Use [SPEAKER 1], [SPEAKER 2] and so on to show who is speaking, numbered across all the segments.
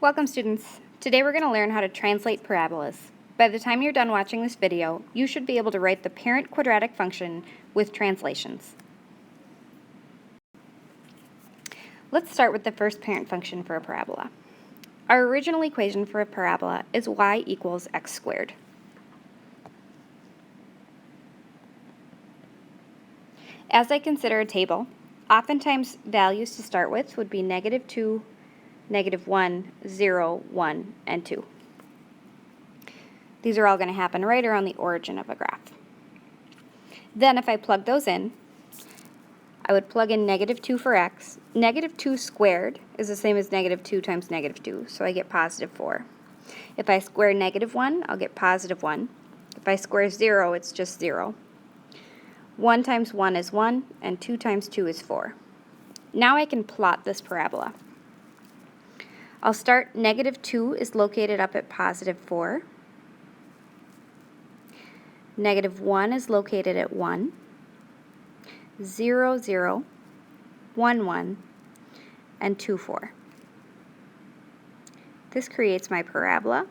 [SPEAKER 1] Welcome, students. Today we're going to learn how to translate parabolas. By the time you're done watching this video, you should be able to write the parent quadratic function with translations. Let's start with the first parent function for a parabola. Our original equation for a parabola is y equals x squared. As I consider a table, oftentimes values to start with would be -2, -1, 0, 1, and 2. These are all going to happen right around the origin of a graph. Then if I plug those in, I would plug in -2 for x. -2 squared is the same as -2 times -2, so I get +4. If I square -1, I'll get +1. If I square 0, it's just 0. 1 times 1 is 1, and 2 times 2 is 4. Now I can plot this parabola. I'll start -2 is located up at +4. -1 is located at 1. 0, 0, 1, 1, and 2, 4. This creates my parabola,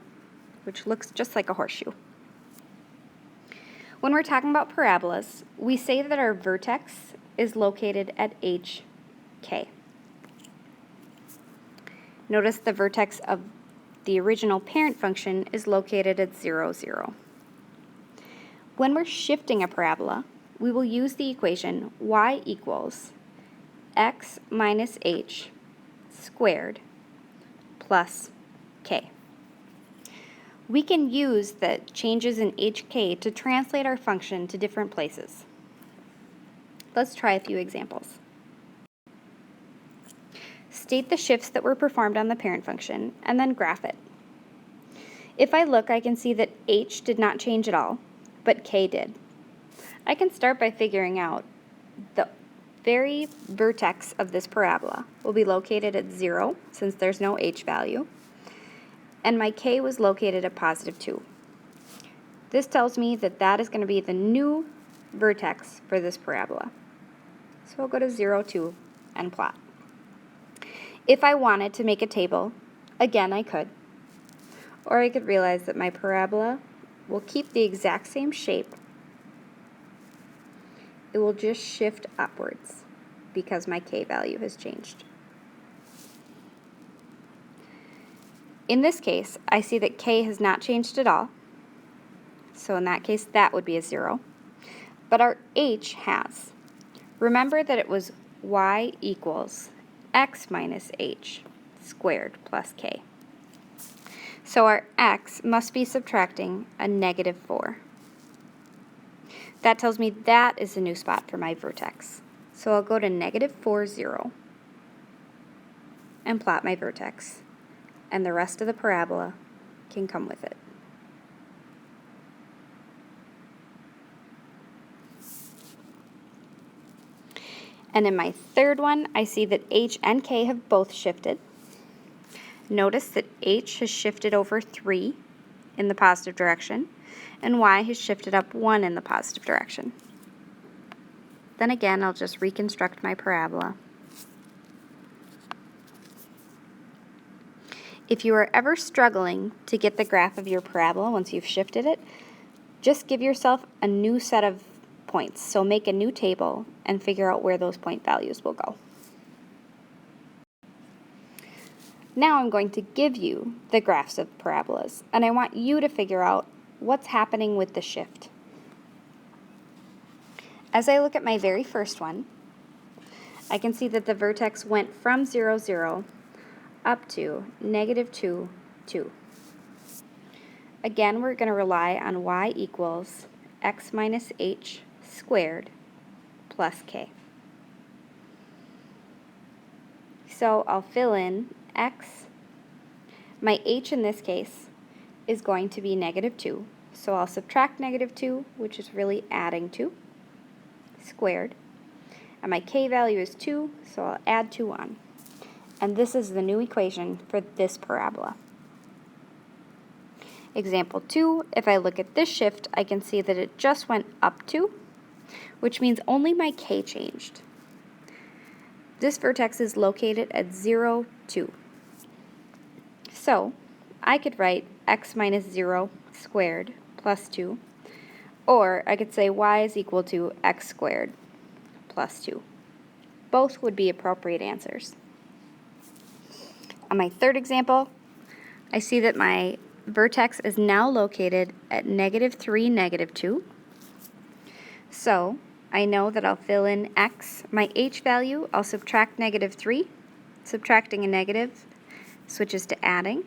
[SPEAKER 1] which looks just like a horseshoe. When we're talking about parabolas, we say that our vertex is located at HK. Notice the vertex of the original parent function is located at 0, 0. When we're shifting a parabola, we will use the equation y equals x minus h squared plus k. We can use the changes in hk to translate our function to different places. Let's try a few examples. State the shifts that were performed on the parent function, and then graph it. If I look, I can see that h did not change at all, but k did. I can start by figuring out the very vertex of this parabola will be located at 0, since there's no h value, and my k was located at +2. This tells me that that is going to be the new vertex for this parabola. So I'll go to 0, 2, and plot. If I wanted to make a table, again I could. Or I could realize that my parabola will keep the exact same shape. It will just shift upwards because my k value has changed. In this case, I see that k has not changed at all. So in that case, that would be a 0. But our h has. Remember that it was y equals x minus h squared plus k. So our x must be subtracting a -4. That tells me that is the new spot for my vertex. So I'll go to -4, 0 and plot my vertex, and the rest of the parabola can come with it. And in my third one, I see that h and k have both shifted. Notice that h has shifted over 3 in the positive direction, and y has shifted up 1 in the positive direction. Then again, I'll just reconstruct my parabola. If you are ever struggling to get the graph of your parabola once you've shifted it, just give yourself a new set of points. So make a new table and figure out where those point values will go. Now I'm going to give you the graphs of parabolas, and I want you to figure out what's happening with the shift. As I look at my very first one, I can see that the vertex went from 0, 0 up to -2, 2. Again, we're going to rely on y equals x minus h squared plus k. So I'll fill in x. My h in this case is going to be -2. So I'll subtract -2, which is really adding 2, squared. And my k value is 2, so I'll add 2 on. And this is the new equation for this parabola. Example 2, if I look at this shift, I can see that it just went up 2, which means only my k changed. This vertex is located at 0, 2. So I could write x minus 0 squared plus 2, or I could say y is equal to x squared plus 2. Both would be appropriate answers. On my third example, I see that my vertex is now located at -3, -2. So I know that I'll fill in x. My h value, I'll subtract -3. Subtracting a negative switches to adding.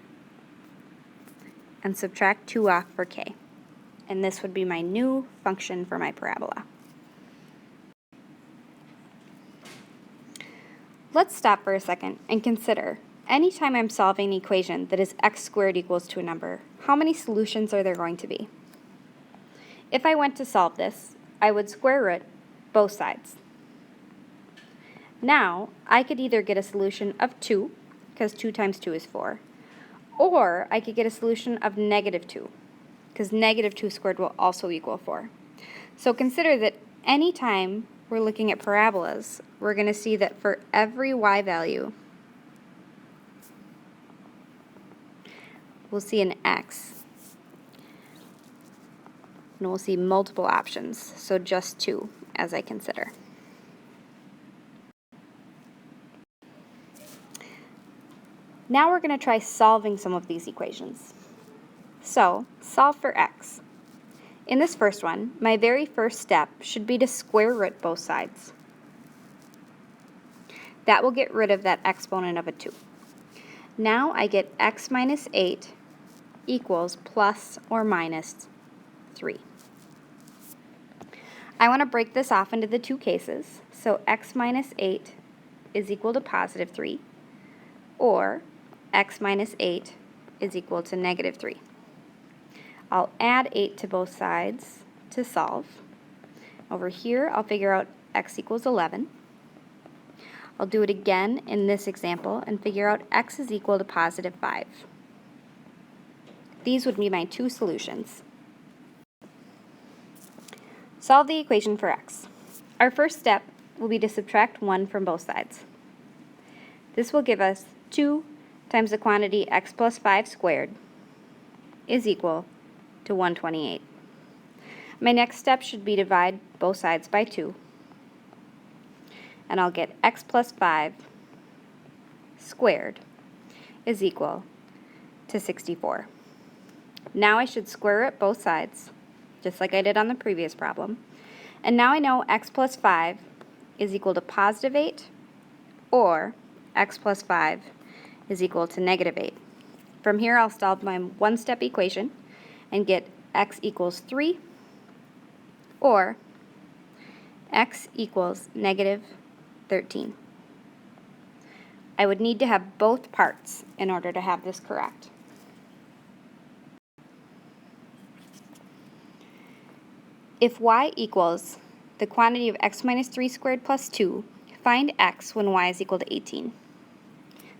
[SPEAKER 1] And subtract 2 off for k. And this would be my new function for my parabola. Let's stop for a second and consider, anytime I'm solving an equation that is x squared equals to a number, how many solutions are there going to be? If I went to solve this, I would square root both sides. Now, I could either get a solution of 2, because 2 times 2 is 4, or I could get a solution of -2, because -2 squared will also equal 4. So consider that anytime we're looking at parabolas, we're going to see that for every y value, we'll see an x. And we'll see multiple options, so just 2 as I consider. Now we're going to try solving some of these equations. So, solve for x. In this first one, my very first step should be to square root both sides. That will get rid of that exponent of a 2. Now I get x minus 8 equals plus or minus 3. I want to break this off into the two cases, so x minus 8 is equal to positive 3, or x minus 8 is equal to -3. I'll add 8 to both sides to solve. Over here, I'll figure out x equals 11. I'll do it again in this example and figure out x is equal to positive 5. These would be my two solutions. Solve the equation for x. Our first step will be to subtract 1 from both sides. This will give us 2 times the quantity x plus 5 squared is equal to 128. My next step should be to divide both sides by 2. And I'll get x plus 5 squared is equal to 64. Now I should square root both sides, just like I did on the previous problem. And now I know x plus 5 is equal to positive 8, or x plus 5 is equal to -8. From here, I'll solve my one-step equation and get x equals 3, or x equals -13. I would need to have both parts in order to have this correct. If y equals the quantity of x minus 3 squared plus 2, find x when y is equal to 18.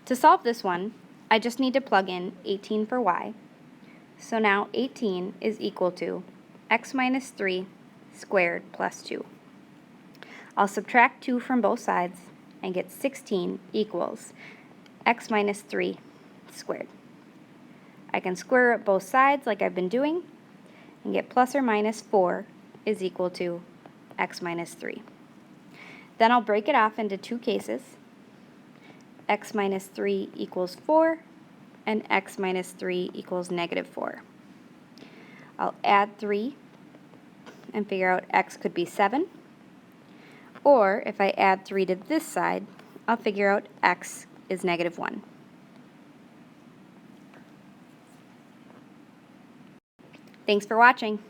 [SPEAKER 1] To solve this one, I just need to plug in 18 for y. So now 18 is equal to x minus 3 squared plus 2. I'll subtract 2 from both sides and get 16 equals x minus 3 squared. I can square root both sides like I've been doing and get plus or minus 4 is equal to x minus 3. Then I'll break it off into two cases. X minus 3 equals 4, and x minus 3 equals -4. I'll add 3 and figure out x could be 7. Or if I add 3 to this side, I'll figure out x is -1. Thanks for watching.